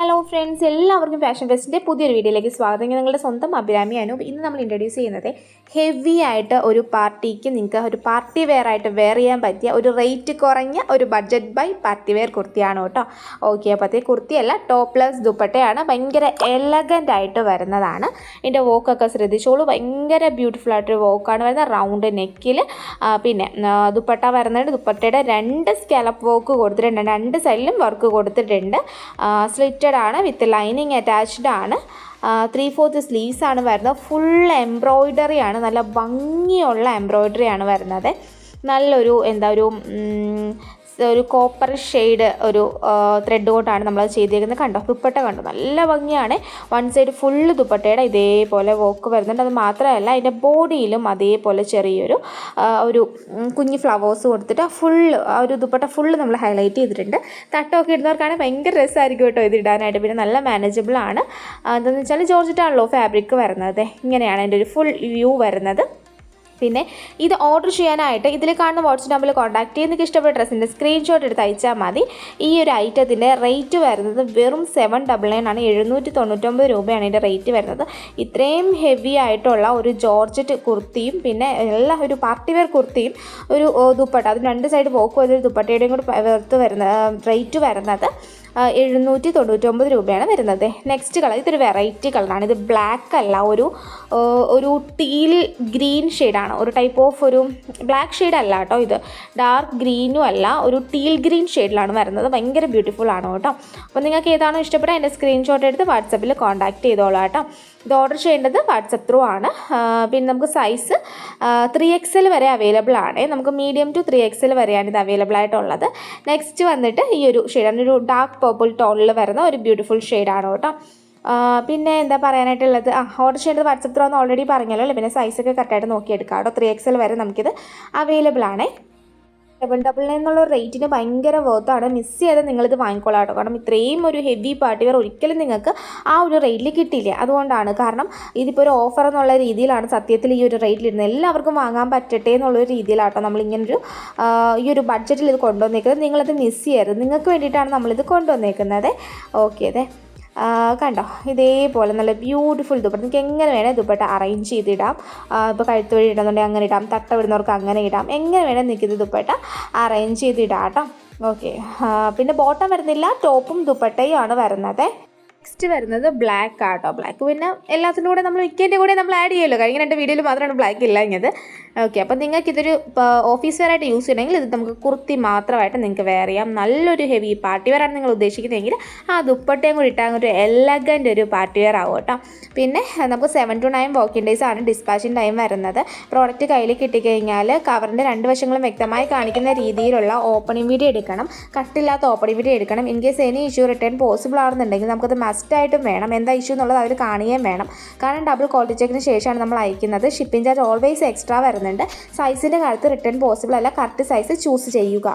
Hello friends, എല്ലാവർക്കും fashion ഫെസ്റ്റിൻ്റെ പുതിയൊരു വീഡിയോയിലേക്ക് സ്വാഗതം. നിങ്ങളുടെ സ്വന്തം അഭിരാമി അനു. ഇന്ന് നമ്മൾ ഇൻട്രൊഡ്യൂസ് ചെയ്യുന്നത് ഹെവി ആയിട്ട് ഒരു പാർട്ടിക്ക് നിങ്ങൾക്ക് ഒരു പാർട്ടി വെയർ ആയിട്ട് വെയർ ചെയ്യാൻ പറ്റിയ ഒരു റേറ്റ് കുറഞ്ഞ ഒരു ബഡ്ജറ്റ് ബൈ പാർട്ടി വെയർ കുർത്തിയാണ് കേട്ടോ. ഓക്കെ, അപ്പോഴത്തേ കുർത്തിയല്ല, ടോപ്പ്ലെസ് ദുപ്പട്ടയാണ്. ഭയങ്കര എലഗൻ്റ് ആയിട്ട് വരുന്നതാണ്. ഇതിൻ്റെ വോക്കൊക്കെ ശ്രദ്ധിച്ചോളൂ, ഭയങ്കര ബ്യൂട്ടിഫുൾ ആയിട്ടൊരു വോക്കാണ് വരുന്നത്. റൗണ്ട് നെക്കിൽ പിന്നെ ദുപ്പട്ട വരുന്നുണ്ട്. ദുപ്പട്ടയുടെ 2 സ്കാലപ്പ് വർക്ക് കൊടുത്തിട്ടുണ്ട്, 2 സൈഡിലും വർക്ക് കൊടുത്തിട്ടുണ്ട്. സ്ലിറ്റഡ് ആണ്, വിത്ത് ലൈനിങ് അറ്റാച്ച്ഡ് ആണ്. 3/4 സ്ലീവ്സ് ആണ് വരുന്നത്. ഫുൾ എംബ്രോയ്ഡറി ആണ്, നല്ല ഭംഗിയുള്ള എംബ്രോയ്ഡറി ആണ് വരുന്നത്. നല്ലൊരു ഒരു കോപ്പർ ഷെയ്ഡ് ഒരു ത്രെഡ് കൊണ്ടാണ് നമ്മളത് ചെയ്തേക്കുന്നത്. കണ്ടോ, ദുപ്പട്ട കണ്ടോ, നല്ല ഭംഗിയാണ്. വൺ സൈഡ് ഫുള്ള് ദുപ്പട്ടയുടെ ഇതേപോലെ വർക്ക് വരുന്നുണ്ട്. അത് മാത്രമല്ല, അതിൻ്റെ ബോഡിയിലും അതേപോലെ ചെറിയൊരു ഒരു കുഞ്ഞ് ഫ്ലവേഴ്സ് കൊടുത്തിട്ട് ഫുള്ള് ആ ഒരു ദുപ്പട്ട ഫുള്ള് നമ്മൾ ഹൈലൈറ്റ് ചെയ്തിട്ടുണ്ട്. തട്ടമൊക്കെ ഇടുന്നവർക്കാണെങ്കിൽ ഭയങ്കര രസമായിരിക്കും കേട്ടോ ഇത് ഇടാനായിട്ട്. പിന്നെ നല്ല മാനേജബിൾ ആണ്. എന്താണെന്ന് വെച്ചാൽ ജോർജറ്റാണല്ലോ ഫാബ്രിക് വരുന്നത്. ഇങ്ങനെയാണ് അതിൻ്റെ ഒരു ഫുൾ വ്യൂ വരുന്നത്. പിന്നെ ഇത് ഓർഡർ ചെയ്യാനായിട്ട് ഇതിൽ കാണുന്ന വാട്സ്ആപ്പ് നമ്പറിൽ കോൺടാക്ട് ചെയ്ത് നിങ്ങൾക്ക് ഇഷ്ടപ്പെട്ട ഡ്രസ്സിൻ്റെ സ്ക്രീൻഷോട്ട് എടുത്ത് അയച്ചാൽ മതി. ഈ ഒരു ഐറ്റത്തിൻ്റെ റേറ്റ് വരുന്നത് വെറും 799 ആണ്. 799 രൂപയാണ് ഇതിൻ്റെ റേറ്റ് വരുന്നത്. ഇത്രയും ഹെവി ആയിട്ടുള്ള ഒരു ജോർജറ്റ് കുർത്തിയും പിന്നെ എല്ലാ ഒരു പാർട്ടി വെയർ കുർത്തിയും ഒരു ദുപ്പട്ട, അതിന് 2 സൈഡ് പോക്ക് വന്നൊരു ദുപ്പട്ടയുടെയും കൂടി റേറ്റ് വരുന്നത് 799 രൂപയാണ് വരുന്നത്. നെക്സ്റ്റ് കളർ, ഇതൊരു വെറൈറ്റി കളറാണ്. ഇത് ബ്ലാക്ക് അല്ല, ഒരു ടീൽ ഗ്രീൻ ഷെയ്ഡാണ്. ഒരു ടൈപ്പ് ഓഫ് ഒരു ബ്ലാക്ക് ഷെയ്ഡ് അല്ല കേട്ടോ, ഇത് ഡാർക്ക് ഗ്രീനും അല്ല, ഒരു ടീൽ ഗ്രീൻ ഷെയ്ഡിലാണ് വരുന്നത്. ഭയങ്കര ബ്യൂട്ടിഫുൾ ആണ് കേട്ടോ. അപ്പോൾ നിങ്ങൾക്ക് ഏതാണോ ഇഷ്ടപ്പെട്ടത് അതിൻ്റെ സ്ക്രീൻഷോട്ട് എടുത്ത് വാട്സപ്പിൽ കോൺടാക്ട് ചെയ്തോളാം കേട്ടോ. ഇത് ഓർഡർ ചെയ്യേണ്ടത് വാട്സപ്പ് ത്രൂ ആണ്. പിന്നെ നമുക്ക് സൈസ് 3XL വരെ അവൈലബിൾ ആണ്. നമുക്ക് മീഡിയം ടു 3XL വരെയാണ് ഇത് അവൈലബിൾ ആയിട്ടുള്ളത്. നെക്സ്റ്റ് വന്നിട്ട് ഈ ഒരു ഷെയ്ഡാണ്, ഒരു ഡാർക്ക് പർപ്പിൾ ടോണിൽ വരുന്ന ഒരു ബ്യൂട്ടിഫുൾ ഷെയ്ഡാണ് കേട്ടോ. പിന്നെ എന്താ പറയാനായിട്ടുള്ളത്, ഓർഡർ ചെയ്യേണ്ടത് വാട്സപ്പ് ത്രൂ എന്ന് ഓൾറെഡി പറഞ്ഞല്ലോ അല്ലേ. പിന്നെ സൈസൊക്കെ കറക്റ്റായിട്ട് നോക്കിയെടുക്കാം കേട്ടോ. 3XL വരെ നമുക്കിത് അവൈലബിൾ ആണ്. 799 എന്നുള്ള റേറ്റിന് ഭയങ്കര വർത്താണ്. മിസ് ചെയ്ത് നിങ്ങളിത് വാങ്ങിക്കോളാം കേട്ടോ. കാരണം ഇത്രയും ഒരു ഹെവി പാർട്ടി വെയർ ഒരിക്കലും നിങ്ങൾക്ക് ആ ഒരു റേറ്റിൽ കിട്ടില്ല. അതുകൊണ്ടാണ്, കാരണം ഇതിപ്പോൾ ഒരു ഓഫർ എന്നുള്ള രീതിയിലാണ് സത്യത്തിൽ ഈ ഒരു റേറ്റിലിരുന്നത്. എല്ലാവർക്കും വാങ്ങാൻ പറ്റട്ടെ എന്നുള്ളൊരു രീതിയിലാട്ടോ നമ്മളിങ്ങനൊരു ഈ ഒരു ബഡ്ജറ്റിൽ ഇത് കൊണ്ടുവന്നേക്കുന്നത്. നിങ്ങളത് മിസ് ചെയ്യരുത്, നിങ്ങൾക്ക് വേണ്ടിയിട്ടാണ് നമ്മളിത് കൊണ്ടുവന്നേക്കുന്നത്. ഓക്കെ, അതെ കണ്ടോ, ഇതേപോലെ നല്ല ബ്യൂട്ടിഫുൾ ദുപ്പട്ട. നിങ്ങൾക്ക് എങ്ങനെ വേണേൽ ദുപ്പട്ട അറേഞ്ച് ചെയ്തിടാം. ഇപ്പോൾ കഴുത്ത് വഴി ഇടുന്നുണ്ടെങ്കിൽ അങ്ങനെ ഇടാം, തട്ട വിടുന്നവർക്ക് അങ്ങനെ ഇടാം. എങ്ങനെ വേണേൽ നിങ്ങൾക്ക് ഇത് ദുപ്പട്ട അറേഞ്ച് ചെയ്തിടാം കേട്ടോ. ഓക്കെ, പിന്നെ ബോട്ടം വരുന്നില്ല, ടോപ്പും ദുപ്പട്ടയും ആണ് വരുന്നത്. നെക്സ്റ്റ് വരുന്നത് ബ്ലാക്ക് ആട്ടോ. ബ്ലാക്ക് പിന്നെ എല്ലാത്തിൻ്റെ കൂടെ നമ്മൾ മിക്കതിൻ്റെ കൂടെ നമ്മൾ ആഡ് ചെയ്യുമല്ലോ. കഴിഞ്ഞ 2 വീഡിയോയിൽ മാത്രമാണ് ബ്ലാക്ക് ഇല്ല ഇങ്ങനത്. ഓക്കെ, അപ്പോൾ നിങ്ങൾക്ക് ഇതൊരു ഓഫീസ് വെയർ ആയിട്ട് യൂസ് ചെയ്യണമെങ്കിൽ ഇത് നമുക്ക് കുർത്തി മാത്രമായിട്ട് നിങ്ങൾക്ക് വെയർ ചെയ്യാം. നല്ലൊരു ഹെവി പാർട്ടി വെയർ ആണ് നിങ്ങൾ ഉദ്ദേശിക്കുന്നതെങ്കിൽ ആ ദുപ്പട്ടയും കൂടി ഇട്ടാൽ ഒരു എലഗൻ്റ് ഒരു പാർട്ടി വെയർ ആവും കേട്ടോ. പിന്നെ നമുക്ക് 7 to 9 വർക്കിംഗ് ഡേയ്സ് ആണ് ഡിസ്പാച്ചിങ് ടൈം വരുന്നത്. പ്രോഡക്റ്റ് കയ്യിൽ കിട്ടിക്കഴിഞ്ഞാൽ കവറിൻ്റെ 2 വശങ്ങളും വ്യക്തമായി കാണിക്കുന്ന രീതിയിലുള്ള ഓപ്പണിംഗ് വീഡിയോ എടുക്കണം. കട്ടില്ലാത്ത ഓപ്പണിംഗ് വീഡിയോ എടുക്കണം. In case any issue return possible ആണെന്നുണ്ടെങ്കിൽ നമുക്കത് മസ്റ്റായിട്ടും വേണം. എന്താ ഇഷ്യൂ എന്നുള്ളത് അവർ കാണുകയും വേണം. കാരണം ഡബിൾ ക്വാളിറ്റി ചെക്കിന് ശേഷമാണ് നമ്മൾ അയക്കുന്നത്. ഷിപ്പിംഗ് ചാർജ് ഓൾവേസ് എക്സ്ട്രാ വരുന്നുണ്ട്. സൈസിൻ്റെ കാര്യത്തിൽ റിട്ടേൺ പോസിബിൾ അല്ല. കറക്റ്റ് സൈസ് ചൂസ് ചെയ്യുക.